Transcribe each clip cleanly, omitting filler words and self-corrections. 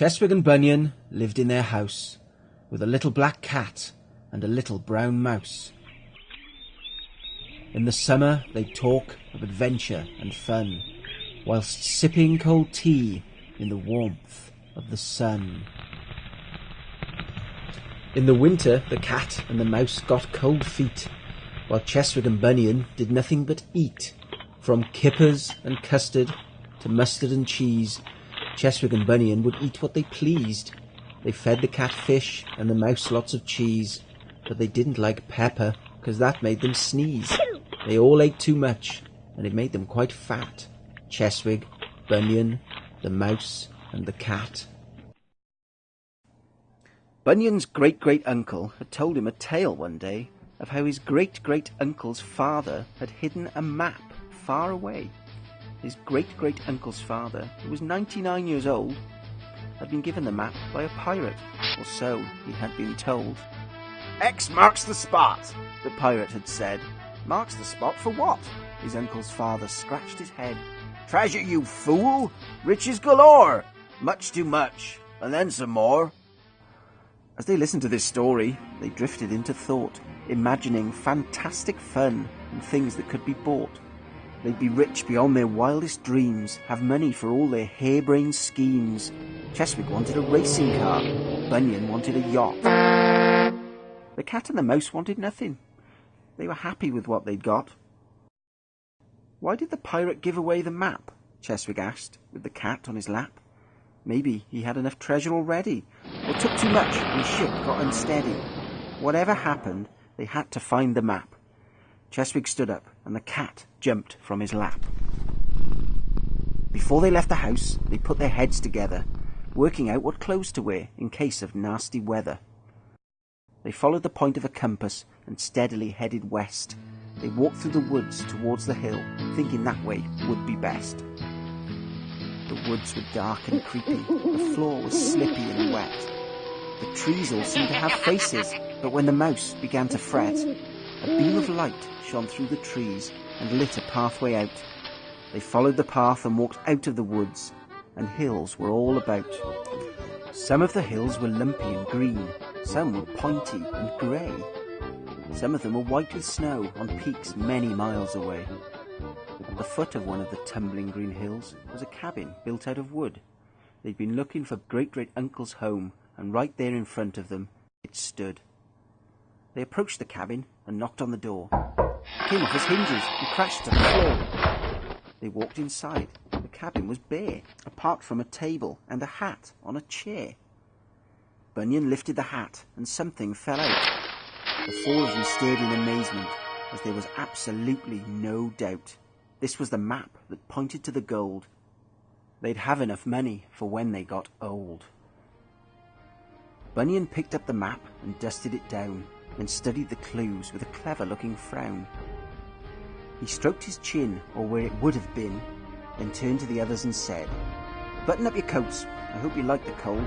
Chestwig and Bunion lived in their house with a little black cat and a little brown mouse. In the summer they'd talk of adventure and fun, whilst sipping cold tea in the warmth of the sun. In the winter the cat and the mouse got cold feet, while Chestwig and Bunion did nothing but eat. From kippers and custard to mustard and cheese, Chestwig and Bunion would eat what they pleased. They fed the cat fish and the mouse lots of cheese, but they didn't like pepper, 'cause that made them sneeze. They all ate too much, and it made them quite fat. Chestwig, Bunion, the mouse, and the cat. Bunion's great-great-uncle had told him a tale one day of how his great-great-uncle's father had hidden a map far away. His great-great-uncle's father, who was 99 years old, had been given the map by a pirate, or so he had been told. "X marks the spot," the pirate had said. "Marks the spot for what?" His uncle's father scratched his head. "Treasure, you fool! Riches galore! Much too much, and then some more." As they listened to this story, they drifted into thought, imagining fantastic fun and things that could be bought. They'd be rich beyond their wildest dreams, have money for all their harebrained schemes. Chestwig wanted a racing car, Bunion wanted a yacht. The cat and the mouse wanted nothing. They were happy with what they'd got. "Why did the pirate give away the map?" Chestwig asked, with the cat on his lap. Maybe he had enough treasure already, or took too much and his ship got unsteady. Whatever happened, they had to find the map. Chestwig stood up, and the cat jumped from his lap. Before they left the house, they put their heads together, working out what clothes to wear in case of nasty weather. They followed the point of a compass and steadily headed west. They walked through the woods towards the hill, thinking that way would be best. The woods were dark and creepy, the floor was slippy and wet. The trees all seemed to have faces, but when the mouse began to fret, a beam of light shone through the trees and lit a pathway out. They followed the path and walked out of the woods, and hills were all about. Some of the hills were lumpy and green, some were pointy and grey. Some of them were white with snow on peaks many miles away. At the foot of one of the tumbling green hills was a cabin built out of wood. They'd been looking for great-great-uncle's home, and right there in front of them it stood. They approached the cabin and knocked on the door. It came off its hinges and crashed to the floor. They walked inside. The cabin was bare, apart from a table and a hat on a chair. Bunion lifted the hat and something fell out. The four of them stared in amazement, as there was absolutely no doubt. This was the map that pointed to the gold. They'd have enough money for when they got old. Bunion picked up the map and dusted it down, then studied the clues with a clever-looking frown. He stroked his chin, or where it would have been, then turned to the others and said, "Button up your coats. I hope you like the cold.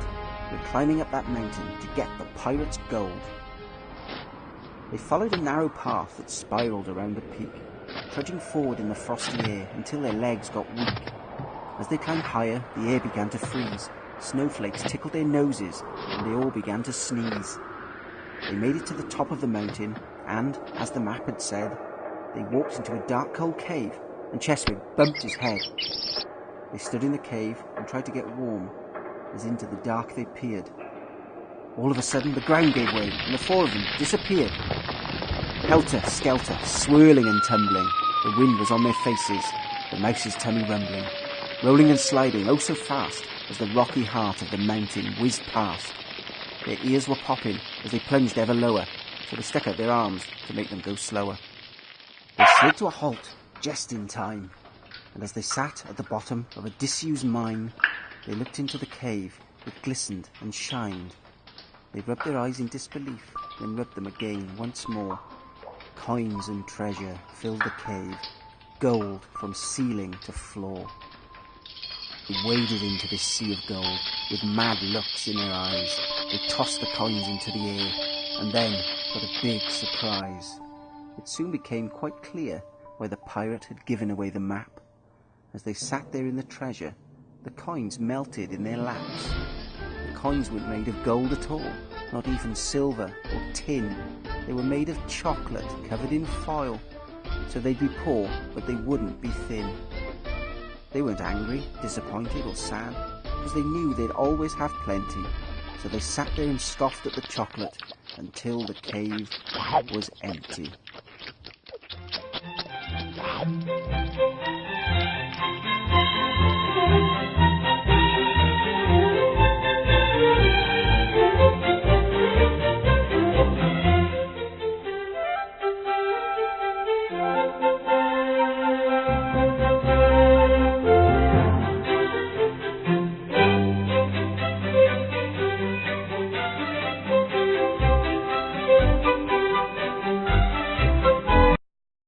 We're climbing up that mountain to get the pirate's gold." They followed a narrow path that spiraled around a peak, trudging forward in the frosty air until their legs got weak. As they climbed higher, the air began to freeze. Snowflakes tickled their noses, and they all began to sneeze. They made it to the top of the mountain, and, as the map had said, they walked into a dark, cold cave, and Chestwig bumped his head. They stood in the cave and tried to get warm, as into the dark they peered. All of a sudden, the ground gave way, and the four of them disappeared. Helter-skelter, swirling and tumbling, the wind was on their faces, the mouse's tummy rumbling, rolling and sliding oh so fast as the rocky heart of the mountain whizzed past. Their ears were popping as they plunged ever lower, so they stuck out their arms to make them go slower. They slid to a halt just in time, and as they sat at the bottom of a disused mine, they looked into the cave. It glistened and shined. They rubbed their eyes in disbelief, then rubbed them again once more. Coins and treasure filled the cave, gold from ceiling to floor. They waded into this sea of gold with mad looks in their eyes. They tossed the coins into the air, and then got a big surprise. It soon became quite clear why the pirate had given away the map. As they sat there in the treasure, the coins melted in their laps. coins weren't made of gold at all, not even silver or tin. They were made of chocolate covered in foil, so they'd be poor, but they wouldn't be thin. They weren't angry, disappointed or sad, because they knew they'd always have plenty, so they sat there and scoffed at the chocolate until the cave was empty.